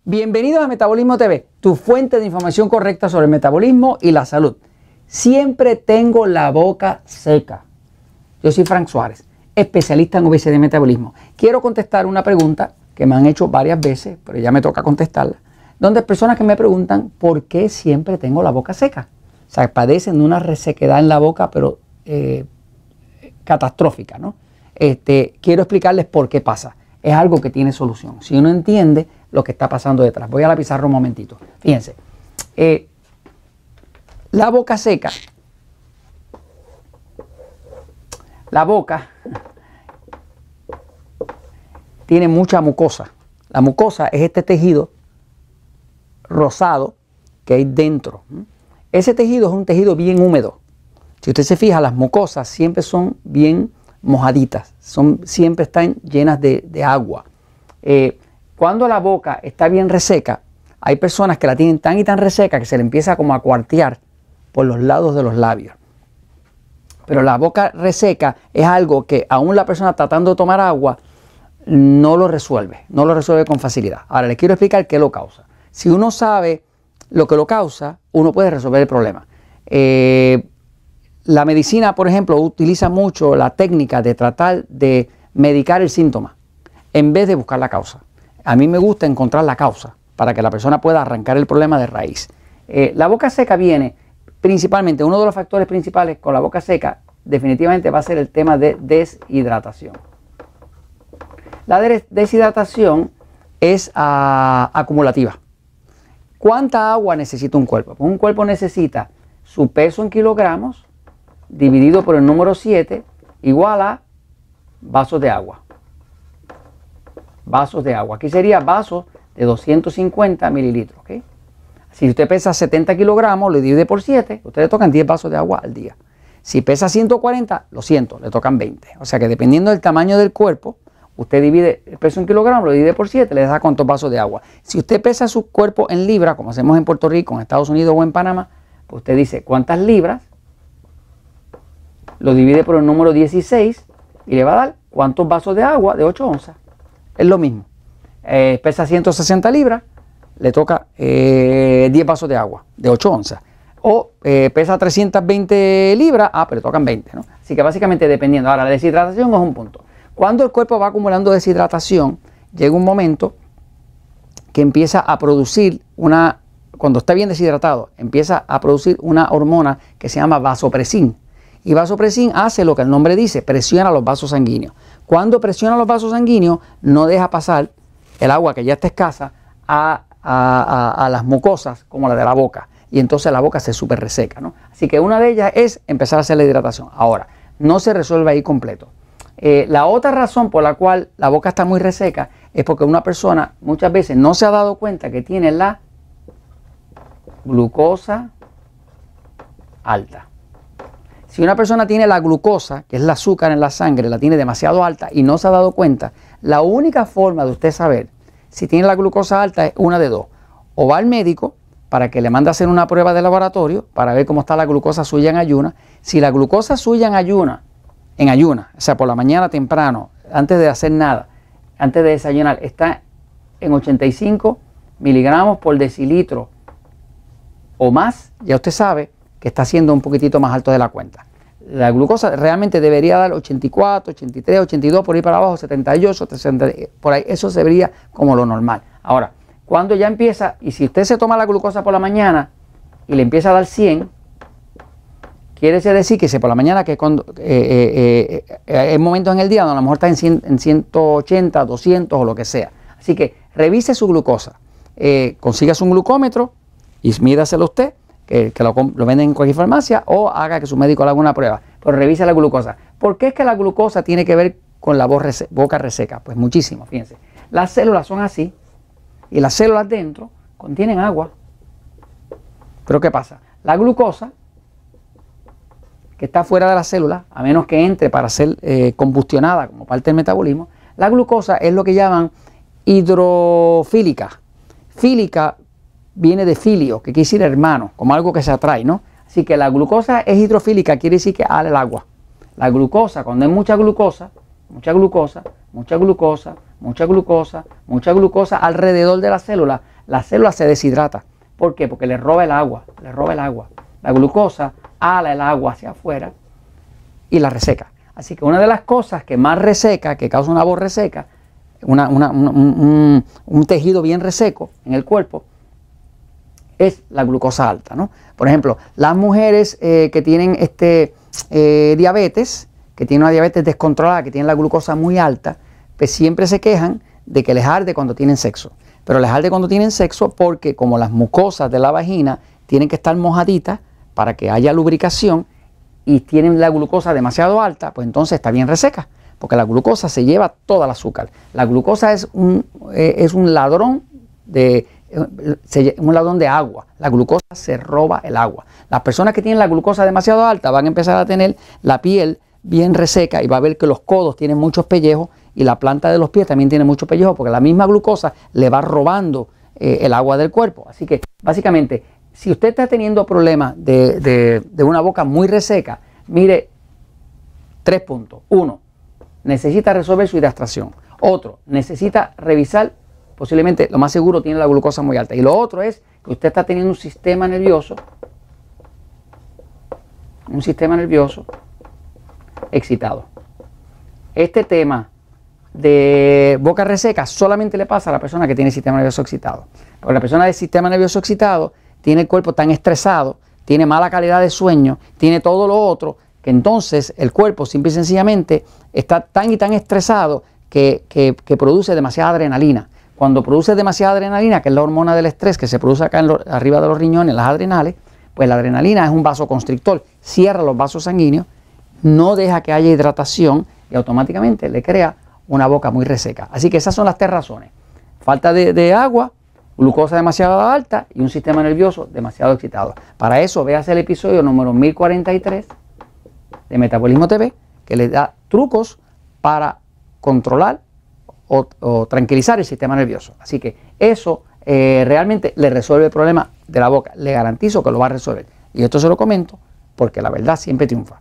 Bienvenidos a Metabolismo TV, tu fuente de información correcta sobre el metabolismo y la salud. Siempre tengo la boca seca. Yo soy Frank Suárez, especialista en obesidad y metabolismo. Quiero contestar una pregunta que me han hecho varias veces, pero ya me toca contestarla, donde hay personas que me preguntan por qué siempre tengo la boca seca. O sea, padecen de una resequedad en la boca, pero catastrófica, ¿no? Quiero explicarles por qué pasa. Es algo que tiene solución. Si uno entiende lo que está pasando detrás. Voy a la pizarra un momentito. Fíjense. La boca seca. La boca tiene mucha mucosa. La mucosa es este tejido rosado que hay dentro. Ese tejido es un tejido bien húmedo. Si usted se fija, las mucosas siempre son bien mojaditas, siempre están llenas de agua. Cuando la boca está bien reseca, hay personas que la tienen tan y tan reseca que se le empieza como a cuartear por los lados de los labios. Pero la boca reseca es algo que aún la persona tratando de tomar agua no lo resuelve con facilidad. Ahora les quiero explicar qué lo causa. Si uno sabe lo que lo causa, uno puede resolver el problema. La medicina, por ejemplo, utiliza mucho la técnica de tratar de medicar el síntoma en vez de buscar la causa. A mí me gusta encontrar la causa para que la persona pueda arrancar el problema de raíz. La boca seca viene principalmente, uno de los factores principales con la boca seca definitivamente va a ser el tema de deshidratación. La deshidratación es acumulativa. ¿Cuánta agua necesita un cuerpo? Pues un cuerpo necesita su peso en kilogramos dividido por el número 7 igual a vasos de agua. Vasos de agua. Aquí sería vasos de 250 mililitros. ¿Okay? Si usted pesa 70 kilogramos, lo divide por 7, usted le tocan 10 vasos de agua al día. Si pesa 140, lo siento, le tocan 20. O sea que dependiendo del tamaño del cuerpo, usted divide el peso en kilogramos, lo divide por 7, le da cuántos vasos de agua. Si usted pesa su cuerpo en libras, como hacemos en Puerto Rico, en Estados Unidos o en Panamá, pues usted dice cuántas libras, lo divide por el número 16 y le va a dar cuántos vasos de agua de 8 onzas. Es lo mismo. Pesa 160 libras, le toca 10 vasos de agua de 8 onzas. O pesa 320 libras, pero le tocan 20, ¿no? Así que básicamente dependiendo. Ahora, la deshidratación es un punto. Cuando el cuerpo va acumulando deshidratación, llega un momento que empieza a producir cuando está bien deshidratado, empieza a producir una hormona que se llama vasopresina. Y vasopresina hace lo que el nombre dice, presiona los vasos sanguíneos. Cuando presiona los vasos sanguíneos, no deja pasar el agua que ya está escasa a las mucosas, como la de la boca. Y entonces la boca se súper reseca, ¿no? Así que una de ellas es empezar a hacer la hidratación. Ahora, no se resuelve ahí completo. La otra razón por la cual la boca está muy reseca es porque una persona muchas veces no se ha dado cuenta que tiene la glucosa alta. Si una persona tiene la glucosa, que es el azúcar en la sangre, la tiene demasiado alta y no se ha dado cuenta, la única forma de usted saber si tiene la glucosa alta es una de dos. O va al médico para que le mande a hacer una prueba de laboratorio para ver cómo está la glucosa suya en ayuna. Si la glucosa suya en ayuna, o sea, por la mañana temprano, antes de hacer nada, antes de desayunar, está en 85 miligramos por decilitro o más, ya usted sabe que está siendo un poquitito más alto de la cuenta. La glucosa realmente debería dar 84, 83, 82, por ahí para abajo, 78, 60, por ahí, eso se vería como lo normal. Ahora, cuando ya empieza, y si usted se toma la glucosa por la mañana y le empieza a dar 100, quiere decir que si por la mañana, que hay momentos en el día donde a lo mejor está en 180, 200 o lo que sea. Así que revise su glucosa, consiga un glucómetro y mídaselo usted, que lo venden en cualquier farmacia, o haga que su médico le haga una prueba, pero revise la glucosa. ¿Por qué es que la glucosa tiene que ver con la boca reseca? Pues muchísimo, fíjense. Las células son así y las células dentro contienen agua. Pero ¿qué pasa? La glucosa que está fuera de la célula, a menos que entre para ser combustionada como parte del metabolismo, la glucosa es lo que llaman hidrofílica. Fílica viene de filio, que quiere decir hermano, como algo que se atrae, ¿no? Así que la glucosa es hidrofílica, quiere decir que ala el agua. La glucosa, cuando hay mucha glucosa, mucha glucosa alrededor de la célula, la célula se deshidrata. ¿Por qué? Porque le roba el agua, La glucosa ala el agua hacia afuera y la reseca. Así que una de las cosas que más reseca, que causa una voz reseca, un tejido bien reseco en el cuerpo, es la glucosa alta, ¿no? Por ejemplo, las mujeres que tienen diabetes, que tienen una diabetes descontrolada, que tienen la glucosa muy alta, pues siempre se quejan de que les arde cuando tienen sexo. Pero les arde cuando tienen sexo porque como las mucosas de la vagina tienen que estar mojaditas para que haya lubricación y tienen la glucosa demasiado alta, pues entonces está bien reseca, porque la glucosa se lleva toda el azúcar. La glucosa es un ladrón de agua. La glucosa se roba el agua. Las personas que tienen la glucosa demasiado alta van a empezar a tener la piel bien reseca y va a ver que los codos tienen muchos pellejos y la planta de los pies también tiene muchos pellejos porque la misma glucosa le va robando el agua del cuerpo. Así que básicamente, si usted está teniendo problemas de una boca muy reseca, mire, 3 puntos. 1, necesita resolver su hidratación. Otro, necesita revisar, posiblemente lo más seguro tiene la glucosa muy alta. Y lo otro es que usted está teniendo un sistema nervioso excitado. Este tema de boca reseca solamente le pasa a la persona que tiene sistema nervioso excitado. Porque la persona del sistema nervioso excitado tiene el cuerpo tan estresado, tiene mala calidad de sueño, tiene todo lo otro, que entonces el cuerpo simple y sencillamente está tan y tan estresado que produce demasiada adrenalina. Cuando produce demasiada adrenalina, que es la hormona del estrés que se produce acá arriba de los riñones, las adrenales, pues la adrenalina es un vasoconstrictor, cierra los vasos sanguíneos, no deja que haya hidratación y automáticamente le crea una boca muy reseca. Así que esas son las 3 razones. Falta de agua, glucosa demasiado alta y un sistema nervioso demasiado excitado. Para eso véase el episodio número 1043 de Metabolismo TV, que les da trucos para controlar o tranquilizar el sistema nervioso. Así que eso realmente le resuelve el problema de la boca. Le garantizo que lo va a resolver. Y esto se lo comento porque la verdad siempre triunfa.